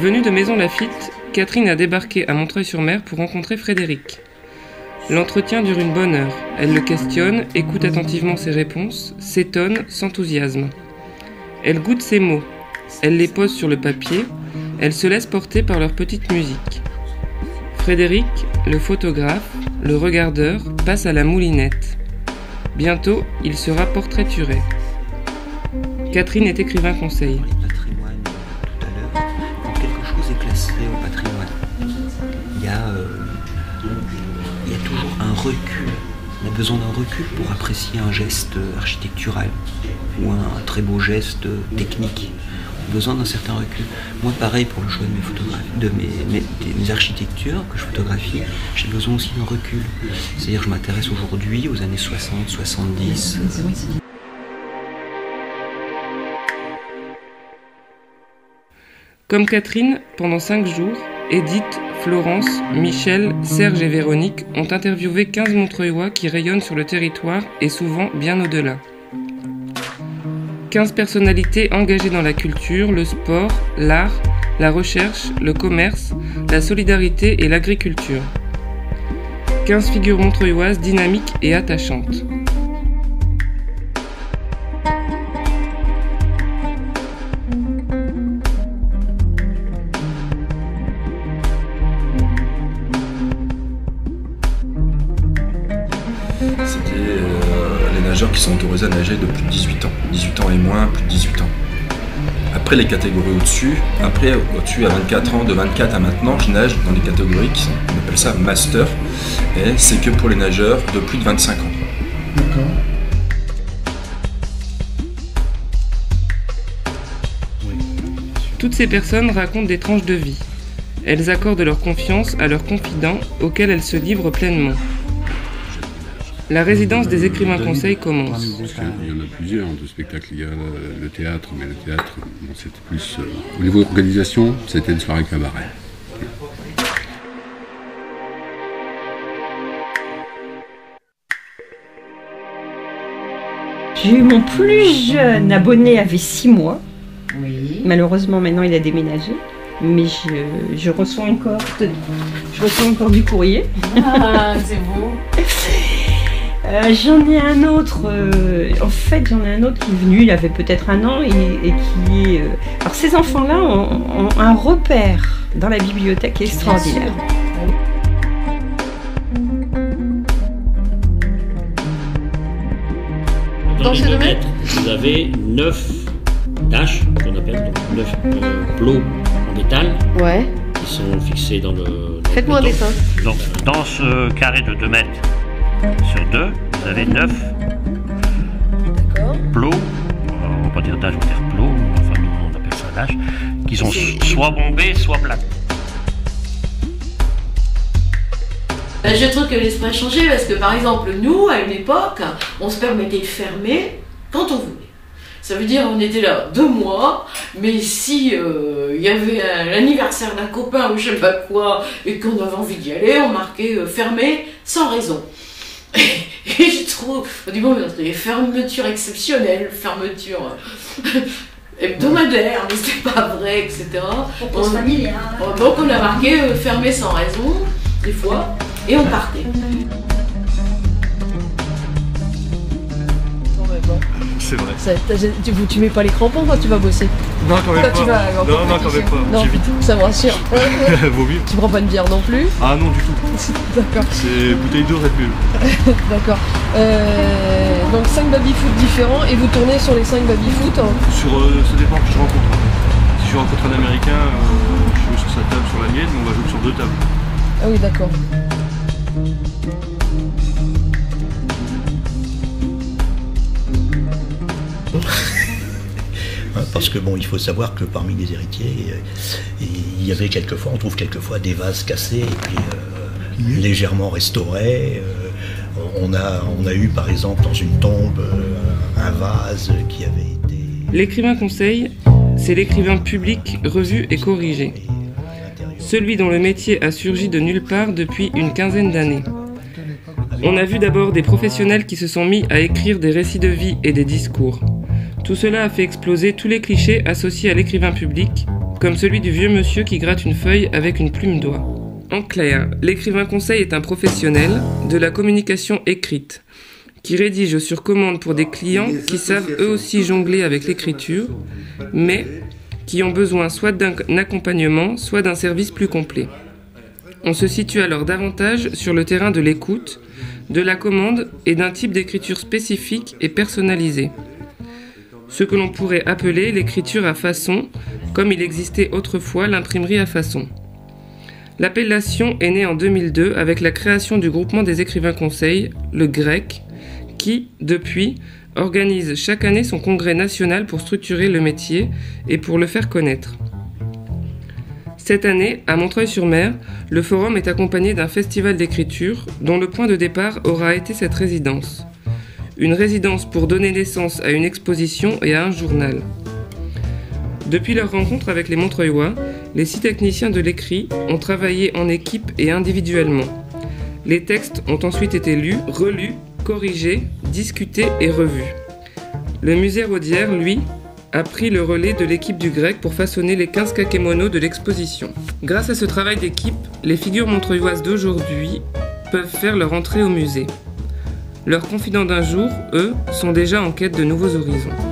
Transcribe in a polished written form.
Venue de Maisons Laffitte, Catherine a débarqué à Montreuil-sur-Mer pour rencontrer Frédéric. L'entretien dure une bonne heure. Elle le questionne, écoute attentivement ses réponses, s'étonne, s'enthousiasme. Elle goûte ses mots. Elle les pose sur le papier. Elle se laisse porter par leur petite musique. Frédéric, le photographe, le regardeur, passe à la moulinette. Bientôt, il sera portraituré. Catherine est écrivain conseil. Le patrimoine, tout à l'heure, quand quelque chose est classé au patrimoine, il y a toujours un recul. On a besoin d'un recul pour apprécier un geste architectural ou un très beau geste technique. On a besoin d'un certain recul. Moi, pareil pour le choix de mes photographies, mes architectures que je photographie, j'ai besoin aussi d'un recul. C'est-à-dire que je m'intéresse aujourd'hui aux années 60, 70. Comme Catherine, pendant 5 jours, Edith, Florence, Michel, Serge et Véronique ont interviewé 15 Montreuillois qui rayonnent sur le territoire et souvent bien au-delà. 15 personnalités engagées dans la culture, le sport, l'art, la recherche, le commerce, la solidarité et l'agriculture. 15 figures montreuilloises dynamiques et attachantes. Les nageurs qui sont autorisés à nager de plus de 18 ans. 18 ans et moins, plus de 18 ans. Après les catégories au-dessus, au-dessus à 24 ans, de 24 à maintenant, je nage dans des catégories on appelle ça master, et c'est que pour les nageurs de plus de 25 ans. D'accord. Toutes ces personnes racontent des tranches de vie. Elles accordent leur confiance à leurs confidents auxquels elles se livrent pleinement. La résidence des écrivains conseils commence. Il y en a plusieurs de spectacles. Il y a le théâtre, mais le théâtre, bon, c'était plus... au niveau organisation, c'était une soirée cabaret. J'ai eu mon plus jeune abonné, avait 6 mois. Oui. Malheureusement, maintenant, il a déménagé. Mais je reçois encore du courrier. Ah, c'est beau. J'en ai un autre, j'en ai un autre qui est venu, il avait peut-être 1 an et qui est... Alors ces enfants-là ont un repère dans la bibliothèque extraordinaire. Dans les 2 mètres, vous avez 9 tâches, qu'on appelle donc 9 plots en métal, Ouais. qui sont fixés dans le... Faites-moi un dessin. Donc, dans ce carré de 2 mètres sur 2, vous avez 9 plots, on va pas dire tâches, on va dire plots, enfin nous on appelle ça tâches, qui sont soit bombés, soit plates. Je trouve que l'esprit a changé parce que par exemple nous, à une époque, on se permettait de fermer quand on voulait. Ça veut dire on était là 2 mois, mais si y avait l'anniversaire d'un copain ou je sais pas quoi, et qu'on avait envie d'y aller, on marquait fermé sans raison. Et je trouve, on dit bon, c'est des fermetures exceptionnelles, fermetures hebdomadaires, mais c'était pas vrai, etc. Donc on a marqué fermé sans raison, des fois, et on partait. C'est vrai. Ça, tu mets pas les crampons quand tu vas bosser. Non, quand même pas. Non, quand même pas. Non, J'évite. ça me rassure. Vaut mieux. Tu prends pas de bière non plus. Ah non, du tout. D'accord. C'est bouteille de Red Bull. D'accord. Donc 5 baby-foot différents et vous tournez sur les 5 baby-foot. Ça dépend que je rencontre. Si je rencontre un Américain, je joue sur sa table, sur la mienne, mais on va jouer sur 2 tables. Ah oui, d'accord. Parce que bon, il faut savoir que parmi les héritiers, il y avait quelquefois, on trouve quelquefois des vases cassés et puis légèrement restaurés. On a eu par exemple dans une tombe un vase qui avait été... L'écrivain conseil, c'est l'écrivain public revu et corrigé. Celui dont le métier a surgi de nulle part depuis une quinzaine d'années. On a vu d'abord des professionnels qui se sont mis à écrire des récits de vie et des discours. Tout cela a fait exploser tous les clichés associés à l'écrivain public, comme celui du vieux monsieur qui gratte une feuille avec une plume d'oie. En clair, l'écrivain conseil est un professionnel de la communication écrite, qui rédige sur commande pour des clients qui savent eux aussi jongler avec l'écriture, mais qui ont besoin soit d'un accompagnement, soit d'un service plus complet. On se situe alors davantage sur le terrain de l'écoute, de la commande et d'un type d'écriture spécifique et personnalisé. Ce que l'on pourrait appeler l'écriture à façon, comme il existait autrefois l'imprimerie à façon. L'appellation est née en 2002 avec la création du groupement des écrivains conseils, le GREC, qui, depuis, organise chaque année son congrès national pour structurer le métier et pour le faire connaître. Cette année, à Montreuil-sur-Mer, le forum est accompagné d'un festival d'écriture dont le point de départ aura été cette résidence. Une résidence pour donner naissance à une exposition et à un journal. Depuis leur rencontre avec les Montreuillois, les 6 techniciens de l'écrit ont travaillé en équipe et individuellement. Les textes ont ensuite été lus, relus, corrigés, discutés et revus. Le musée Rodière, lui, a pris le relais de l'équipe du GREC pour façonner les 15 kakémonos de l'exposition. Grâce à ce travail d'équipe, les figures montreuilloises d'aujourd'hui peuvent faire leur entrée au musée. Leurs confidents d'un jour, eux, sont déjà en quête de nouveaux horizons.